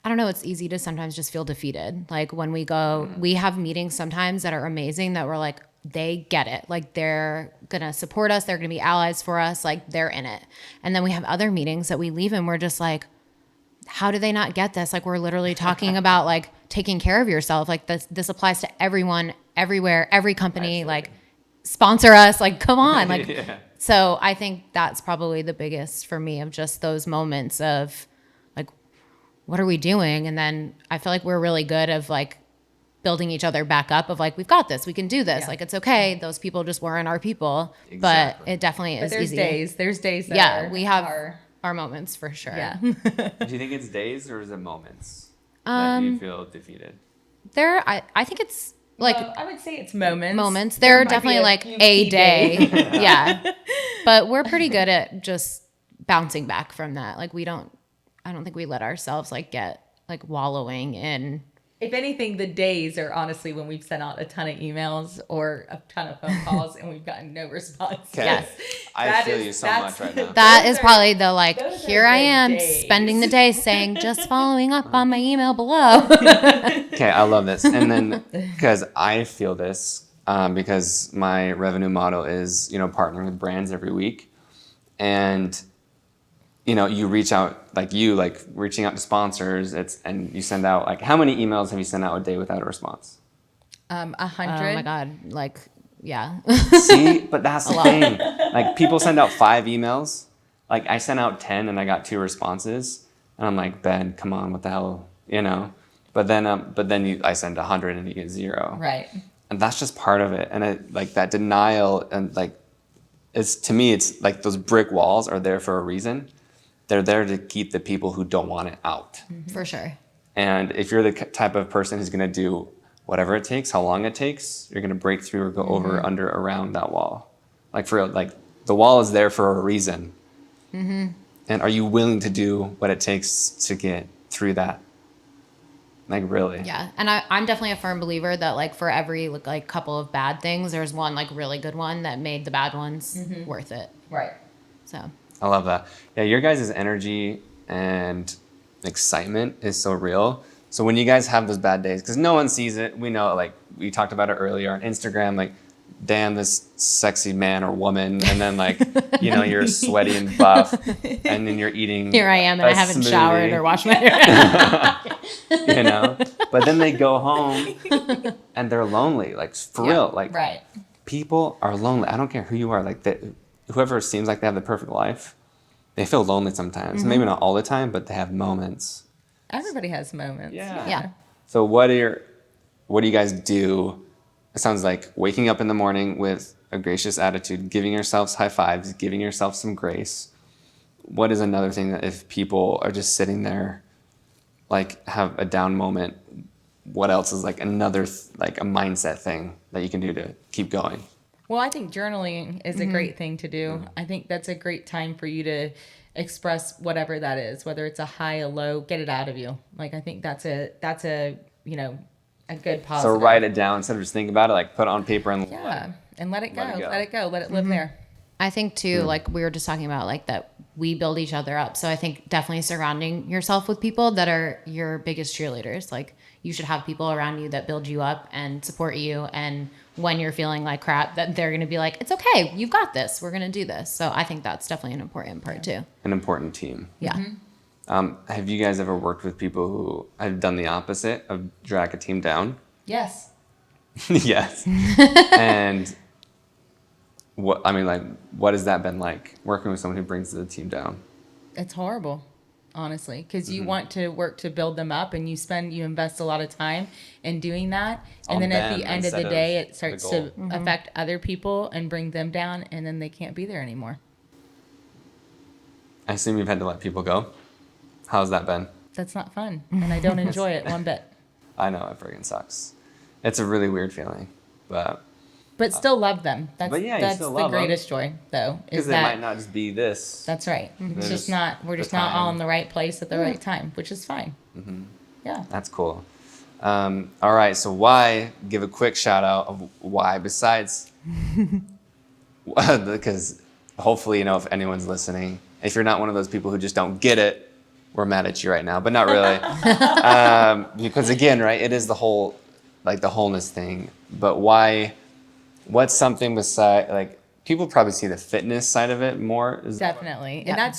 I don't know, it's easy to sometimes just feel defeated. Like when we go, we have meetings sometimes that are amazing that we're like, they get it. Like they're going to support us. They're going to be allies for us. Like they're in it. And then we have other meetings that we leave and we're just like, how do they not get this? Like we're literally talking about like taking care of yourself. Like this applies to everyone, everywhere, every company, like sponsor us, like, come on. Like, Yeah. So I think that's probably the biggest for me of just those moments of like, what are we doing? And then I feel like we're really good of like building each other back up of like, we've got this, we can do this. Yeah. Like, it's okay. Those people just weren't our people, Exactly. but it definitely But is there's easy. there's days that Yeah. are, We have are, our moments for sure. yeah. Do you think it's days or is it moments that you feel defeated? I think it's like Well, I would say it's moments. moments. There are might be definitely a like few a key day. days. Yeah. But we're pretty good at just bouncing back from that. Like I don't think we let ourselves like get like wallowing in. If anything, the days are honestly when we've sent out a ton of emails or a ton of phone calls and we've gotten no response. Okay. Yes. I That feel is- you so that's- much right now. That Those is are- probably the like, those are here I the am days. spending the day saying, just following up on my email below. Okay, I love this. And then, because I feel this, because my revenue model is, partnering with brands every week. And, you reach out, like reaching out to sponsors, and you send out, like, how many emails have you sent out a day without a response? 100. Oh my God. Like, yeah. See, but that's the thing. Like, people send out 5 emails. Like, I sent out 10 and I got 2 responses. And I'm like, Ben, come on, what the hell, But then, I send 100 and you get 0. Right. And that's just part of it. And like that denial and like, to me, it's like those brick walls are there for a reason. They're there to keep the people who don't want it out. For sure. And if you're the type of person who's going to do whatever it takes, how long it takes, you're going to break through or go over, under, around that wall. Like for real, like the wall is there for a reason. And are you willing to do what it takes to get through that? Like really? Yeah. And I'm definitely a firm believer that like for every like couple of bad things, there's one like really good one that made the bad ones worth it. Right. So I love that. Yeah, your guys' energy and excitement is so real. So when you guys have those bad days, because no one sees it, we know, like we talked about it earlier on Instagram, like, damn, this sexy man or woman, and then like, you're sweaty and buff, and then you're eating. here I am and a I haven't smoothie, showered or washed my hair. But then they go home and they're lonely, like for real. Like Right. people are lonely. I don't care who you are. Like whoever seems like they have the perfect life, they feel lonely sometimes. Maybe not all the time, but they have moments. Everybody has moments. Yeah. Yeah. So what do you guys do? It sounds like waking up in the morning with a gracious attitude, giving yourselves high fives, giving yourself some grace. What is another thing that if people are just sitting there, like have a down moment, what else is like another like a mindset thing that you can do to keep going? Well, I think journaling is a great thing to do. I think that's a great time for you to express whatever that is, whether it's a high, a low, get it out of you. Like, I think that's a a good So positive. write it down instead of just thinking about it, like put it on paper and Yeah. And let it go. Let it go. Let it go. Let it live there. I think too, like we were just talking about, like that we build each other up. So I think definitely surrounding yourself with people that are your biggest cheerleaders. Like you should have people around you that build you up and support you. And when you're feeling like crap, that they're going to be like, it's okay. You've got this. We're going to do this. So I think that's definitely an important part too. an important team. Yeah. Have you guys ever worked with people who have done the opposite of drag a team down? Yes. Yes. And what has that been like working with someone who brings the team down? It's horrible, honestly, because you want to work to build them up and you invest a lot of time in doing that. And On then at them the end of the instead day, of it starts the to goal. affect other people and bring them down, and then they can't be there anymore. I assume you've had to let people go. How's that been? That's not fun, and I don't enjoy it one bit. I know it friggin' sucks. It's a really weird feeling, but But still love them. That's But yeah, you that's still the love 'em. greatest joy, though. Is because it that might not just be this. that's right? It's There's just not. We're the just not all time. in the right place at the right time, which is fine. Yeah. That's cool. All right, so why? Give a quick shout out of why besides, because hopefully if anyone's listening, if you're not one of those people who just don't get it, we're mad at you right now, but not really. Because again, right, it is the whole, like the wholeness thing. But what's something beside, like, people probably see the fitness side of it more. Definitely. Yeah. And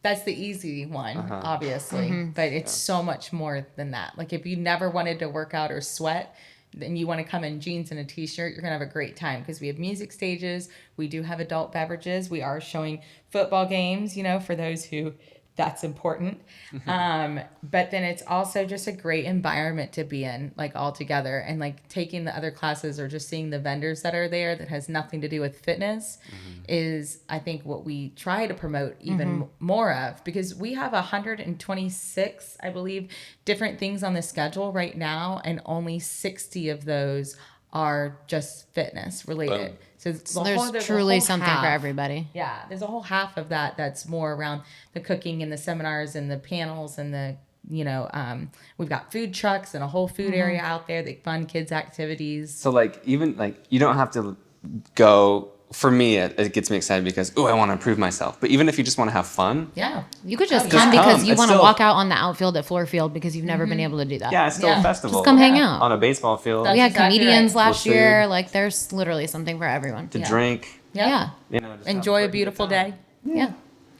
that's the easy one, obviously. But it's so much more than that. Like if you never wanted to work out or sweat, then you want to come in jeans and a t-shirt, you're going to have a great time because we have music stages. We do have adult beverages. We are showing football games, for those who that's important. But then it's also just a great environment to be in, like all together, and like taking the other classes or just seeing the vendors that are there that has nothing to do with fitness is, I think, what we try to promote even more of, because we have 126, I believe, different things on the schedule right now, and only 60 of those are just fitness related. Boom. So there's truly something for everybody. Yeah, there's a whole half of that that's more around the cooking and the seminars and the panels and the, we've got food trucks and a whole food area out there that fun kids activities. So like, even like, you don't have to go, for me, it gets me excited because, I want to improve myself. But even if you just want to have fun. Yeah. You could just Just come because come. you It's want to still- walk out on the outfield at Fluor Field because you've never been able to do that. Yeah, it's still Yeah. a festival. Just come hang out. On a baseball field. That's We had exactly comedians right. last With year. food. Like there's literally something for everyone. to Yeah. drink. Yeah. You know, just have Enjoy a good beautiful time. day. Yeah.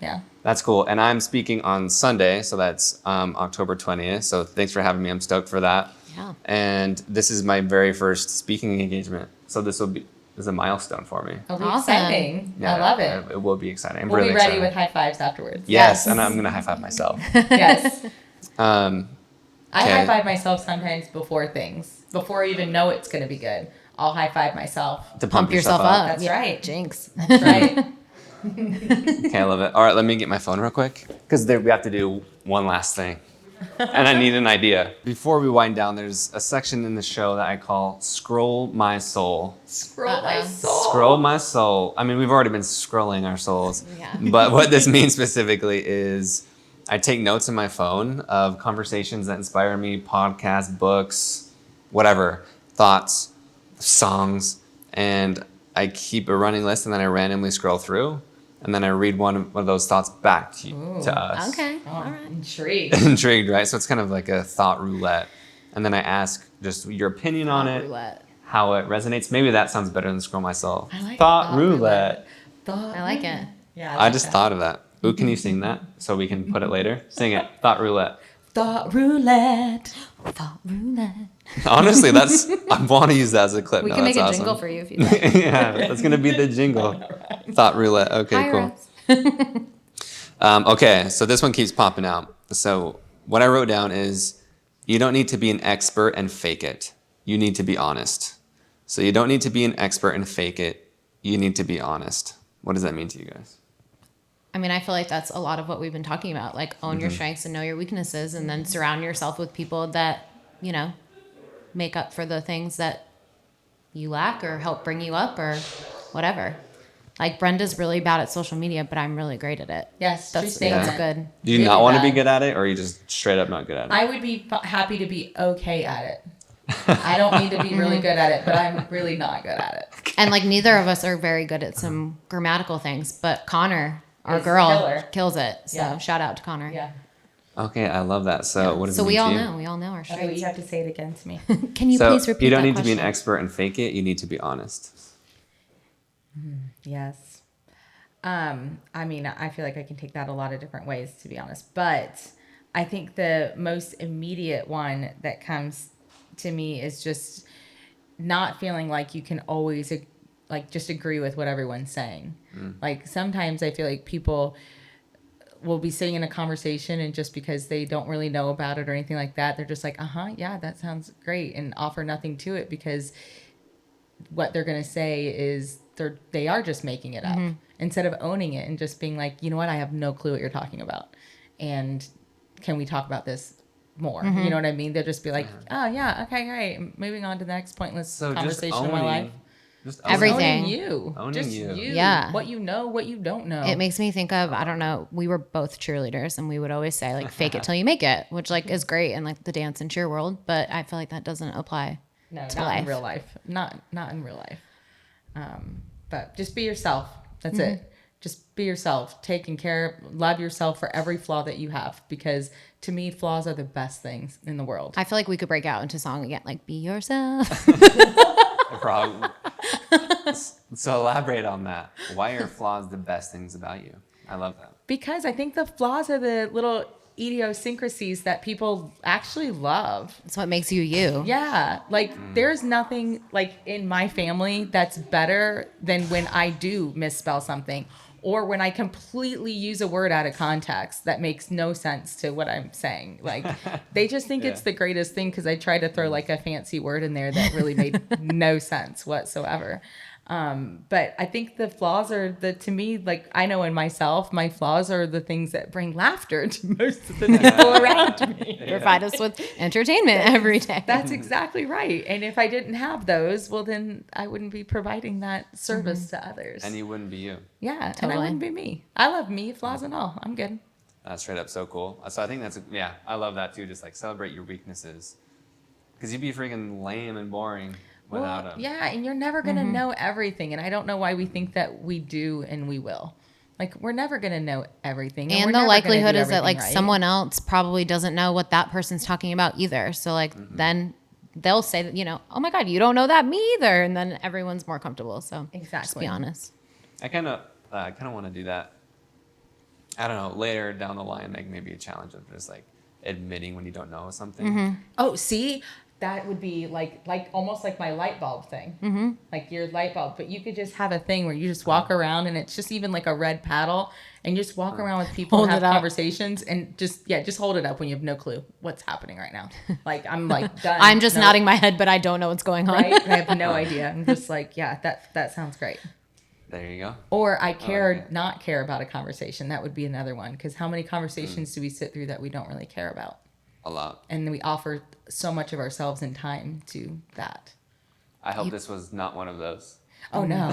Yeah. That's cool. And I'm speaking on Sunday, so that's October 20th. So thanks for having me. I'm stoked for that. Yeah. And this is my very first speaking engagement. So this is a milestone for me. It'll be Awesome. exciting. I love it. It will be exciting. I'm We'll really be ready excited. with high fives afterwards. Yes, Yes. and I'm gonna high five myself. Yes. Um, I Okay. high five myself sometimes before things, before I even know it's going to be good. I'll high five myself. to Pump yourself up. That's right. Jinx. That's right. Okay, I love it. All right, let me get my phone real quick because we have to do one last thing, and I need an idea. Before we wind down, there's a section in the show that I call "Scroll My Soul." Scroll my soul. Scroll my soul. I mean, we've already been scrolling our souls. Yeah. But what this means specifically is I take notes in my phone of conversations that inspire me, podcasts, books, whatever, thoughts, songs, and I keep a running list and then I randomly scroll through and then I read one of those thoughts back to us. Okay. Oh, All right. intrigued. Intrigued, right? So it's kind of like a thought roulette. And then I ask just your opinion on it, Roulette. how it resonates. Maybe that sounds better than scroll my soul. I like thought roulette. Thought I like it. roulette. Yeah. I just thought of that. Ooh, can you sing that so we can put it later? Sing it. Thought roulette. Thought roulette. Thought roulette. Honestly, I want to use that as a clip. We now. can make That's a awesome. jingle for you if you'd like. Yeah, that's gonna be the jingle. Thought roulette. Okay, cool. Okay, so this one keeps popping out. So what I wrote down is, you don't need to be an expert and fake it. You need to be honest. So you don't need to be an expert and fake it. You need to be honest. What does that mean to you guys? I mean, I feel like that's a lot of what we've been talking about. Like, own your strengths and know your weaknesses, and then surround yourself with people that, make up for the things that you lack or help bring you up or whatever. Like, Brenda's really bad at social media, but I'm really great at it. Yes, That's true that's statement. good. Do you Really not want to be bad. good at it, or are you just straight up not good at it? I would be happy to be okay at it. I don't need to be really good at it, but I'm really not good at it. And like, neither of us are very good at some grammatical things, but Connor, our Is girl, killer. kills it. So Yeah. shout out to Connor. Yeah. Okay, I love that. So what does So it mean we all to you? know. We all know our Okay, strengths. you have to say it again to me. Can you So please repeat you don't that need to be an question? expert and fake it. You need to be honest. Yes. I mean, I feel like I can take that a lot of different ways, to be honest. But I think the most immediate one that comes to me is just not feeling like you can always just agree with what everyone's saying. Like sometimes I feel like people will be sitting in a conversation and just because they don't really know about it or anything like that, they're just like, yeah, that sounds great, and offer nothing to it because what they're going to say is they are just making it up instead of owning it and just being like, you know what, I have no clue what you're talking about. And can we talk about this more? You know what I mean? They'll just be like, oh yeah, okay, great. Moving on to the next pointless So just conversation of my life. just Everything. Owning you. Owning just you. Yeah. What you know, what you don't know. It makes me think of, I don't know, we were both cheerleaders and we would always say like, fake it till you make it, which like is great in like the dance and cheer world, but I feel like that doesn't apply. No, not to in life. real life. Not in real life. But just be yourself. That's it. just be yourself, love yourself for every flaw that you have, because to me, flaws are the best things in the world. I feel like we could break out into song again, like "Be Yourself." Wrong. So elaborate on that. Why are flaws the best things about you? I love that. Because I think the flaws are the little idiosyncrasies that people actually love. It's what makes you you. Yeah. Like there's nothing like in my family that's better than when I do misspell something, or when I completely use a word out of context that makes no sense to what I'm saying. Like they just think it's the greatest thing because I try to throw like a fancy word in there that really made no sense whatsoever. But I think the flaws are to me, like I know in myself, my flaws are the things that bring laughter to most of the people around me. Provide us with entertainment every day. That's exactly right. And if I didn't have those, well, then I wouldn't be providing that service to others. And you wouldn't be you. Yeah, and Totally. I wouldn't be me. I love me, flaws and all. I'm good. That's straight up so cool. So I think I love that too. Just like celebrate your weaknesses. Because you'd be freaking lame and boring without them. Yeah, and you're never going to know everything. And I don't know why we think that we do and we will. Like, we're never going to know everything. And we're the never gonna likelihood do is that like everything right. someone else probably doesn't know what that person's talking about either. So like then they'll say that, you know, oh my God, you don't know that, me either. And then everyone's more comfortable. So just Exactly. be honest. I kind of want to do that. I don't know, later down the line, like maybe a challenge of just like admitting when you don't know something. Oh, see? That would be like almost like my light bulb thing. Like your light bulb. But you could just have a thing where you just walk around and it's just even like a red paddle and you just walk around with people and Hold have it up. conversations and just hold it up when you have no clue what's happening right now. Like I'm like done. I'm just No- nodding my head, but I don't know what's going on. Right? I have no idea. I'm just like, yeah, that sounds great. There you go. Or I it. not care about a conversation. That would be another one. Because how many conversations do we sit through that we don't really care about? A lot. And we offer so much of ourselves and time to that. I hope this was not one of those. Oh no.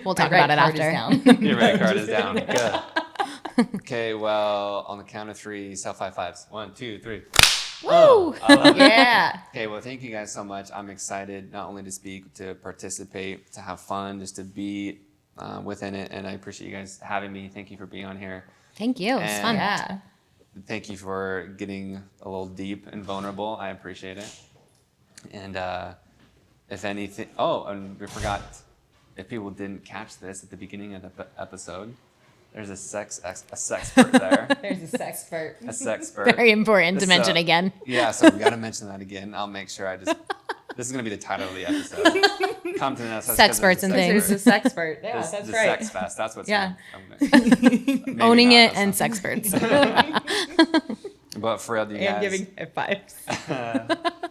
We'll talk My about red it card is after. down. Your red card is down. Good. Okay, well, on the count of three, self high fives. 1, 2, 3. Woo! I love it. Yeah. Okay, well, thank you guys so much. I'm excited not only to speak, to participate, to have fun, just to be within it. And I appreciate you guys having me. Thank you for being on here. Thank you. It was And- fun. Yeah. Thank you for getting a little deep and vulnerable. I appreciate it. And if anything, and we forgot, if people didn't catch this at the beginning of the episode, there's a sexpert there. There's a sexpert. A sexpert. Very important to So- mention again. Yeah, so we got to mention that again. I'll make sure this is going to be the title of the episode. Come to NESS Fest 'cause Sexperts it's a and sex things. There's a sexpert. Yeah, This- that's the right. Sex Fest. That's what's Yeah. Maybe Owning not, it that's and not- sexperts. But for real, do you And guys? giving high fives.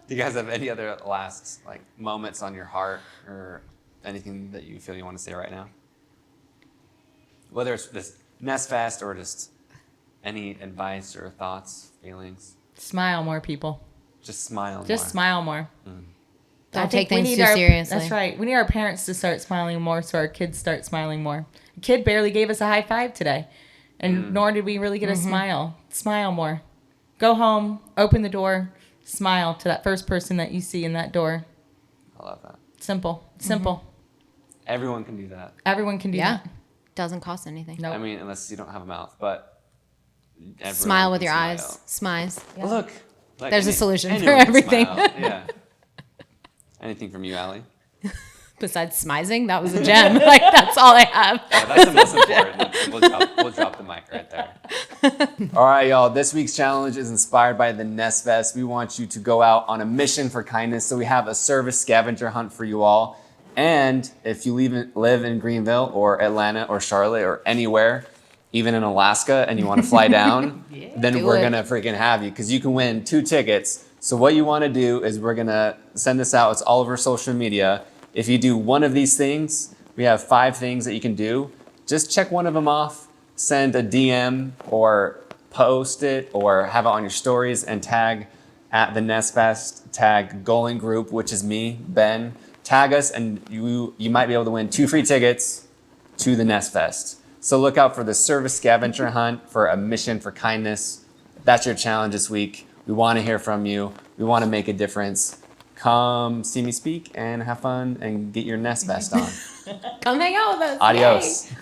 Do you guys have any other last moments on your heart or anything that you feel you want to say right now? Whether it's this NESS Fest or just any advice or thoughts, feelings, Smile more, people. just smile. Just more. smile more. I Don't think take we things need too our- seriously. That's right. We need our parents to start smiling more so our kids start smiling more. A kid barely gave us a high five today, and nor did we really get a smile. Smile more. Go home, open the door, smile to that first person that you see in that door. I love that. Simple. Simple. Everyone can do that. Everyone can do Yeah. that. Doesn't cost anything. Nope. I mean, unless you don't have a mouth, but everyone Smile with can your eyes. smile. Smize. Yeah. Look, like There's a solution for anyone can everything. smile. Yeah. Anything from you, Allie? Besides smizing, that was a gem. Like that's all I have. Yeah, that's the most important. We'll drop the mic right there. All right, y'all. This week's challenge is inspired by the NESS Fest. We want you to go out on a mission for kindness. So we have a service scavenger hunt for you all. And if you live in Greenville or Atlanta or Charlotte or anywhere, even in Alaska, and you want to fly down, then Do we're it. going to freaking have you because you can win 2 tickets. So what you want to do is we're going to send this out. It's all over social media. If you do one of these things, we have 5 things that you can do. Just check one of them off, send a DM or post it or have it on your stories and tag at the NESS Fest, tag Goalink Group, which is me, Ben. Tag us and you might be able to win 2 free tickets to the NESS Fest. So look out for the service scavenger hunt for a mission for kindness. That's your challenge this week. We want to hear from you. We want to make a difference. Come see me speak and have fun and get your NESS Fest on. Come hang out with us. Adios. Yay.